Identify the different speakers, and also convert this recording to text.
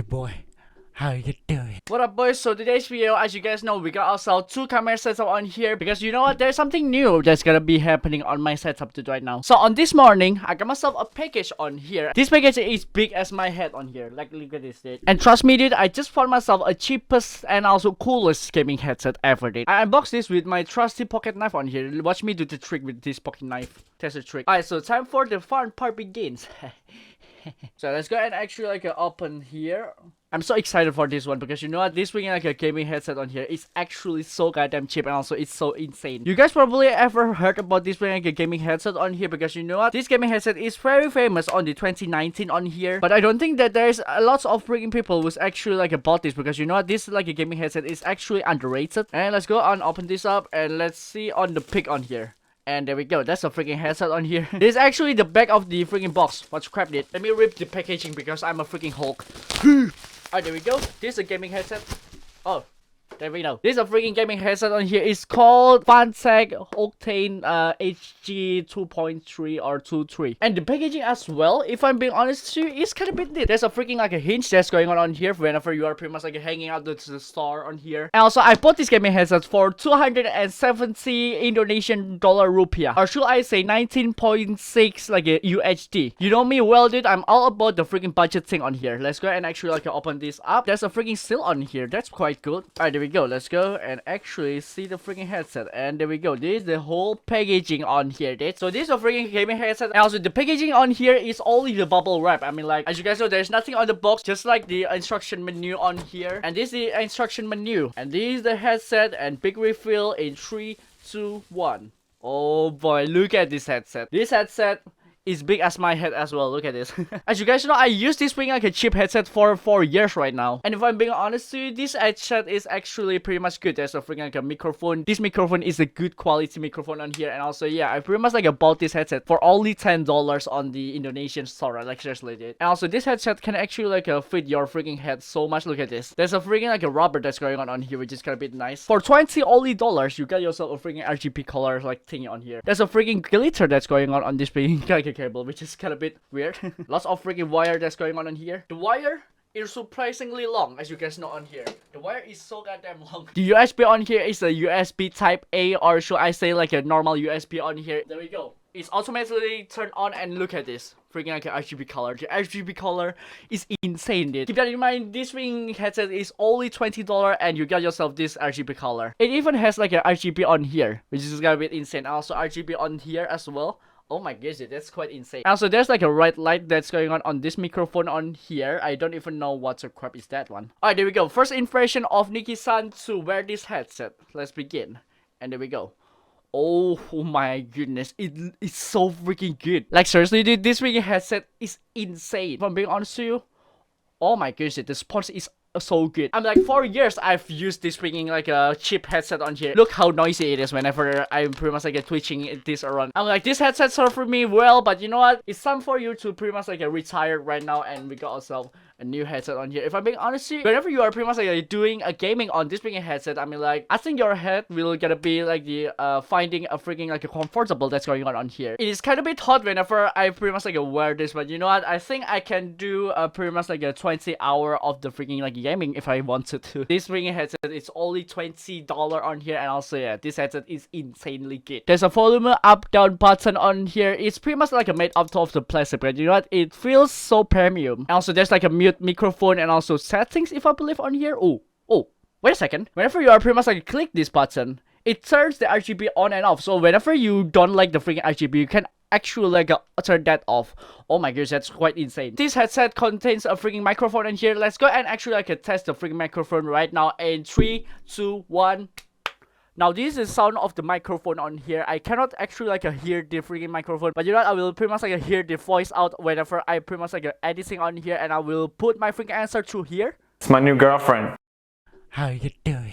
Speaker 1: boy, how you doing?
Speaker 2: What up, boys? So today's video, as you guys know, we got ourselves two camera setup on here because you know what, there's something new that's gonna be happening on my setup right now. So on this morning, I got myself a package on here. This package is big as my head on here, like look at this dude. And trust me dude, I just found myself a cheapest and also coolest gaming headset ever did. I unboxed this with my trusty pocket knife on here. Watch me do the trick with this pocket knife. Test the trick. Alright, so time for the fun part begins. So let's go and actually open here. I'm so excited for this one because you know what, this being like a gaming headset on here is actually so goddamn cheap and also it's so insane. You guys probably ever heard about this being like a gaming headset on here because you know what, this gaming headset is very famous on the 2019 on here, but I don't think that there's lots of freaking people who's actually bought this because you know what, this like a gaming headset is actually underrated. And let's go and open this up and let's see on the pic on here. And there we go, that's a freaking headset on here. This is actually the back of the freaking box. What's crap dude? Let me rip the packaging because I'm a freaking Hulk. Alright, there we go. This is a gaming headset. Oh, there we go. This is a freaking gaming headset on here. It's called Fantech Octane HG 2.3 or 2.3. And the packaging as well, if I'm being honest with you, is kind of bit neat. There's a freaking a hinge that's going on here whenever you are pretty much hanging out to the store on here. And also, I bought this gaming headset for 270 Indonesian dollar rupiah. Or should I say 19.6 USD. You know me well, dude. I'm all about the freaking budget thing on here. Let's go and actually open this up. There's a freaking seal on here. That's quite good. Alright, there we go. Let's go and actually see the freaking headset. And there we go. This is the whole packaging on here, dude. So this is a freaking gaming headset. And also the packaging on here is only the bubble wrap. I mean, like, as you guys know, there's nothing on the box, just like the instruction menu on here. And this is the instruction menu. And this is the headset and big refill in 3, 2, 1. Oh boy, look at this headset. This headset is big as my head as well. Look at this. As you guys know, I use this being like a cheap headset for 4 years right now. And if I'm being honest with you, this headset is actually pretty much good. There's a freaking like a microphone. This microphone is a good quality microphone on here. And also, yeah, I pretty much bought this headset for only $10 on the Indonesian store. Like seriously, dude. And also, this headset can actually fit your freaking head so much. Look at this. There's a freaking a rubber that's going on here, which is kind of bit nice. For $20 only, you got yourself a freaking RGB color thingy on here. There's a freaking glitter that's going on this being cable, which is kind of bit weird. Lots of freaking wire that's going on here. The wire is surprisingly long, as you guys know on here. The wire is so goddamn long. The USB on here is a USB type A, or should I say like a normal USB on here. There we go. It's automatically turned on and look at this. Freaking like an RGB color. The RGB color is insane, dude. Keep that in mind, this ring headset is only $20 and you got yourself this RGB color. It even has like an RGB on here, which is gonna be insane. Also RGB on here as well. Oh my goodness, that's quite insane. Also, there's like a red light that's going on this microphone on here. I don't even know what the crap is that one. Alright, there we go. First impression of Nikki-san to wear this headset. Let's begin. And there we go. Oh my goodness, it's so freaking good. Like seriously, dude, this freaking headset is insane. If I'm being honest with you, oh my goodness, the response is so good. I'm like 4 years I've used this freaking like a cheap headset on here. Look how noisy it is whenever I'm pretty much twitching this around. I'm like, this headset served for me well, but you know what, it's time for you to pretty much retire right now, and we got ourselves a new headset on here. If I'm being honest with you, whenever you are pretty much doing a gaming on this freaking headset, I mean like, I think your head will gonna be like the finding a freaking a comfortable that's going on here. It is kind of bit hot whenever I pretty much wear this, but you know what, I think I can do pretty much a 20 hour of the freaking gaming if I wanted to. This freaking headset is only $20 on here, and also yeah, this headset is insanely good. There's a volume up down button on here. It's pretty much made up of the plastic, but you know what, it feels so premium. And also there's like a mute microphone and also settings, if I believe on here. Oh, wait a second. Whenever you are pretty much click this button, it turns the RGB on and off. So whenever you don't like the freaking RGB, you can actually turn that off. Oh my goodness, that's quite insane. This headset contains a freaking microphone in here. Let's go and actually test the freaking microphone right now in 3, 2, 1. Now this is the sound of the microphone on here. I cannot actually hear the freaking microphone, but you know what, I will pretty much hear the voice out whenever I pretty much editing on here, and I will put my freaking answer through here.
Speaker 3: It's my new girlfriend.
Speaker 1: How you doing?